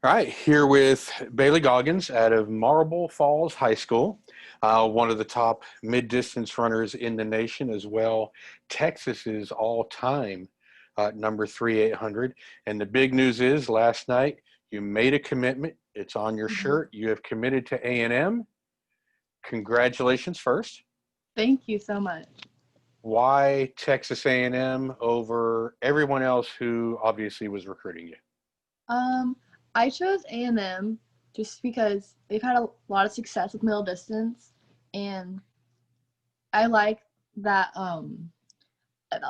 All right, here with Bailey Goggans out of Marble Falls High School, one of the top mid-distance runners in the nation as well. Texas's all-time number 3 800. And the big news is last night you made a commitment. It's on your Mhm. shirt. You have committed to A&M. Congratulations first. Thank you so much. Why Texas A&M over everyone else who obviously was recruiting you? Um, I chose A&M just because they've had a lot of success with middle distance, and I like that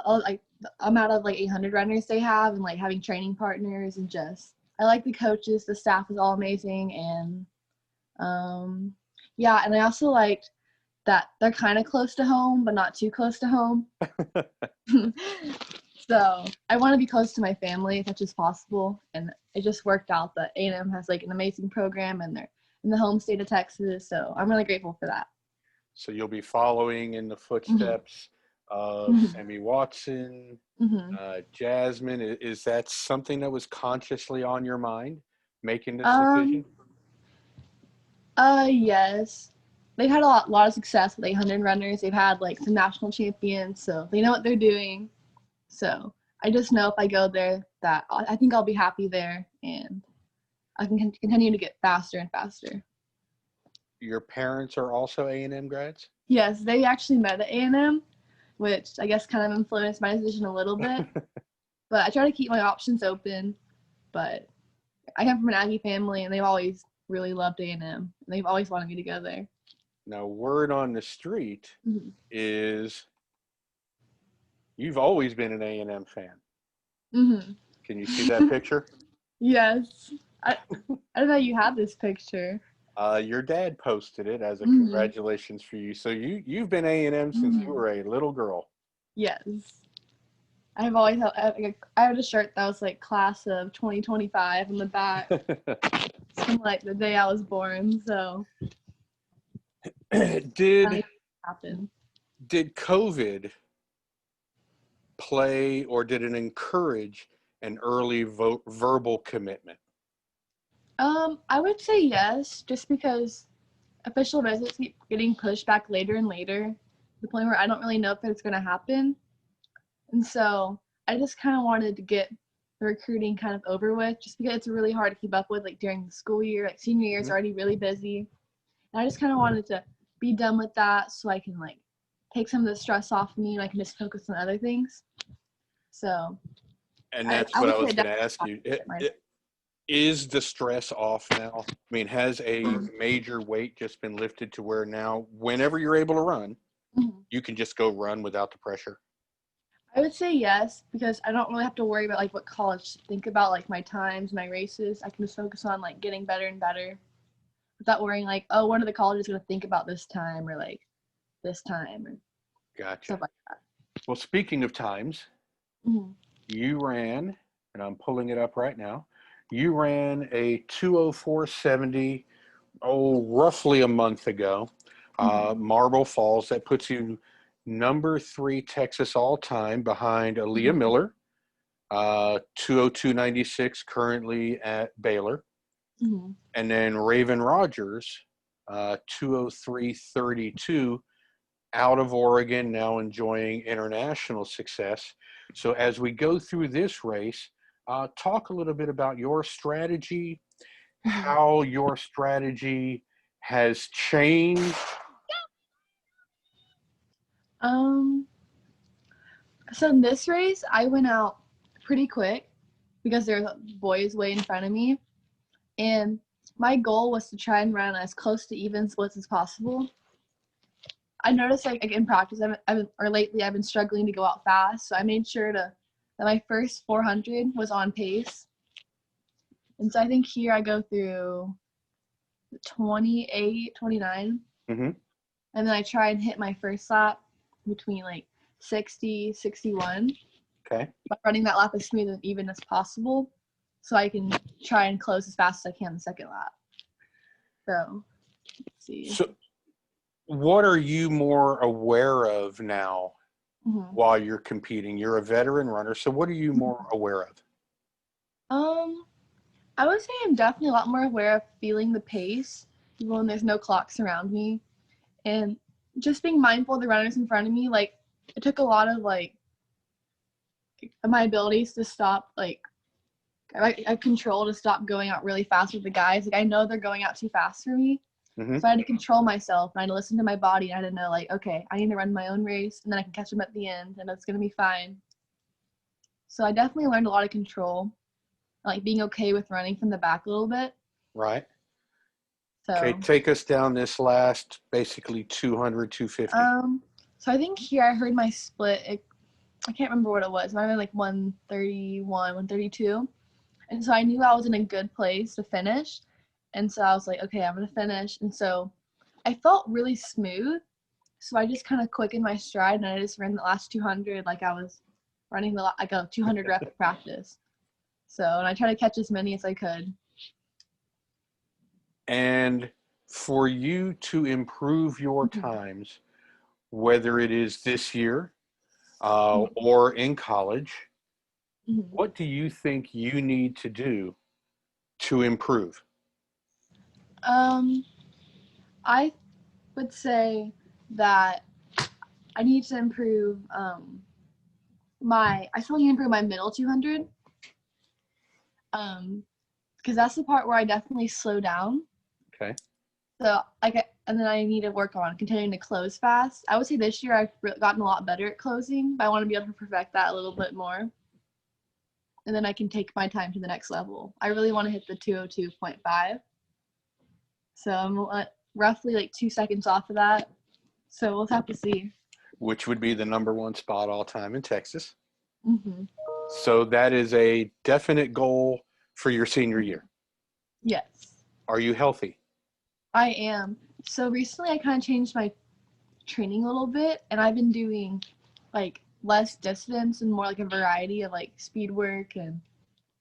like the amount of like 800 runners they have, and like having training partners, and just I like the coaches. The staff is all amazing, and yeah, and I also liked that they're kind of close to home, but not too close to home. So I want to be close to my family as much as possible, and it just worked out that A&M has like an amazing program, and they're in the home state of Texas. So I'm really grateful for that. So you'll be following in the Hmm. footsteps of Hmm. Sammy Watson, Hmm. Jasmine. Is that something that was consciously on your mind, making this decision? Um. Yes. They've had a lot of success with 800 runners. They've had like some national champions, so they know what they're doing. So I just know if I go there, that I think I'll be happy there, and I can continue to get faster and faster. Your parents are also A&M grads? Yes, they actually met at A&M, which I guess kind of influenced my decision a little bit. But I try to keep my options open. But I come from an Aggie family, and they've always really loved A&M, and they've always wanted me to go there. Now, word on the street Hmm. is you've always been an A&M fan. Hmm. Can you see that picture? Yes. I, I don't know you have this picture. Your dad posted it as a Hmm. congratulations for you. So you've been A&M since you Hmm. were a little girl. Yes. I've always had, I had a shirt that was like class of 2025 on the back from like the day I was born. So did finally happened. did COVID play or did it encourage an early verbal commitment? I would say yes, just because official visits keep getting pushed back later and later, to the point where I don't really know if it's going to happen. And so I just kind of wanted to get the recruiting kind of over with, just because it's really hard to keep up with, like during the school year. Like senior year is Mhm. already really busy, and I just kind of wanted to be done with that so I can like take some of the stress off of me, and I can just focus on other things. So And I that's what would I say was going definitely to ask you. get my. Is the stress off now? I mean, has a major weight just been lifted to where now, whenever you're able to run, Mhm. you can just go run without the pressure? I would say yes, because I don't really have to worry about like what college think about, like my times, my races. I can just focus on like getting better and better without worrying like, oh, what are the colleges going to think about this time, or like this time, or Gotcha. stuff like that. Well, speaking of times, Mm-hmm. you ran, and I'm pulling it up right now. You ran a 2:04:70, roughly a month ago. Mm-hmm. Marble Falls, that puts you number 3 Texas all time behind Aaliyah Mm-hmm. Miller, 2:02:96 currently at Baylor. Mm-hmm. And then Raven Rogers, 2:03:32 out of Oregon, now enjoying international success. So as we go through this race, talk a little bit about your strategy, Mm-hmm. how your strategy has changed. Um, so in this race, I went out pretty quick because there's boys way in front of me, and my goal was to try and run as close to even splits as possible. I noticed like in practice, or lately, I've been struggling to go out fast, so I made sure to that my first 400 was on pace, and so I think here I go through 28, 29, Mm-hmm. and then I try and hit my first lap between like 60, 61, Okay. by running that lap as smooth and even as possible, so I can try and close as fast as I can the second lap. So let's see. So what are you more aware of now Mm-hmm. while you're competing? You're a veteran runner, so what are you more aware of? Um, I would say I'm definitely a lot more aware of feeling the pace, even when there's no clocks around me, and just being mindful of the runners in front of me. Like, it took a lot of like my abilities to stop, like I control to stop going out really fast with the guys. Like, I know they're going out too fast for me, Hmm. so I had to control myself, and I had to listen to my body, and I had to know, like, okay, I need to run my own race, and then I can catch them at the end, and it's gonna be fine. So I definitely learned a lot of control, like being okay with running from the back a little bit. Right. Okay, So, take us down this last basically 200, 250. um, so I think here I heard my split. I can't remember what it was. It might have been like 131, 132. And so I knew I was in a good place to finish. And so I was like, okay, I'm gonna finish. And so I felt really smooth. So I just kind of quickened my stride, and I just ran the last 200 like I was running like a 200 rep practice. So, and I tried to catch as many as I could. And for you to improve your times, whether it is this year or in college, Mhm. what do you think you need to do to improve? Um, I would say that I need to improve I still need to improve my middle 200. Because that's the part where I definitely slow down. Okay. So and then I need to work on continuing to close fast. I would say this year I've gotten a lot better at closing, but I want to be able to perfect that a little bit more. And then I can take my time to the next level. I really want to hit the 202.5. So I'm roughly like 2 seconds off of that. So we'll have to see. Which would be the number one spot all time in Texas. Hmm. So that is a definite goal for your senior year. Yes, Are you healthy? I am. So recently I kind of changed my training a little bit, and I've been doing like less distance and more like a variety of like speed work and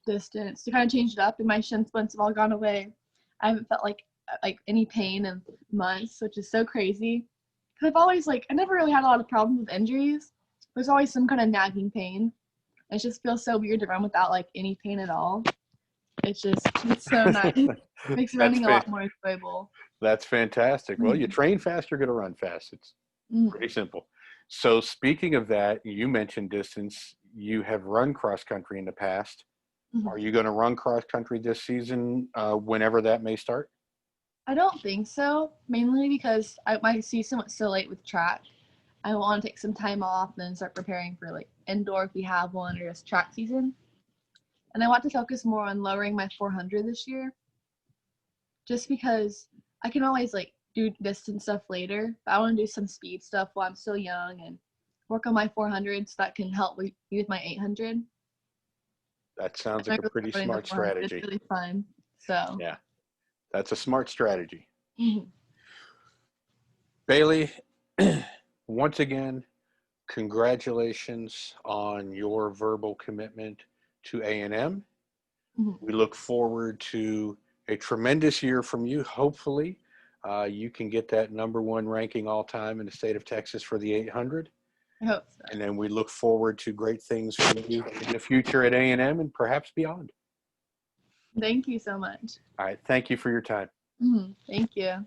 distance to kind of change it up. And my shin splints have all gone away. I haven't felt like any pain in months, which is so crazy. Cause I've always I never really had a lot of problems with injuries. There's always some kind of nagging pain. It just feels so weird to run without like any pain at all. It's so nice. Makes That's running a lot more enjoyable. that's fantastic. Well, you Mm-hmm. train fast, you're going to run fast. It's Mm-hmm. pretty simple. So, speaking of that, you mentioned distance. You have run cross country in the past. Are Mm-hmm. you going to run cross country this season, whenever that may start? I don't think so, mainly because my season went so late with track. I want to take some time off and then start preparing for like indoor if we have one or just track season. And I want to focus more on lowering my 400 this year, just because I can always do distance stuff later. But I want to do some speed stuff while I'm still young and work on my 400 so that can help me with my 800. That sounds And like I a really pretty love running the smart 400. It's strategy. really fun. So, Yeah, that's a smart strategy. mhm. Bailey, once again, congratulations on your verbal commitment to A&M. Mhm. We look forward to a tremendous year from you. Hopefully, you can get that number one ranking all time in the state of Texas for the 800. I hope so. And then we look forward to great things for you in the future at A&M and perhaps beyond. Thank you so much. All right. Thank you for your time. Thank you.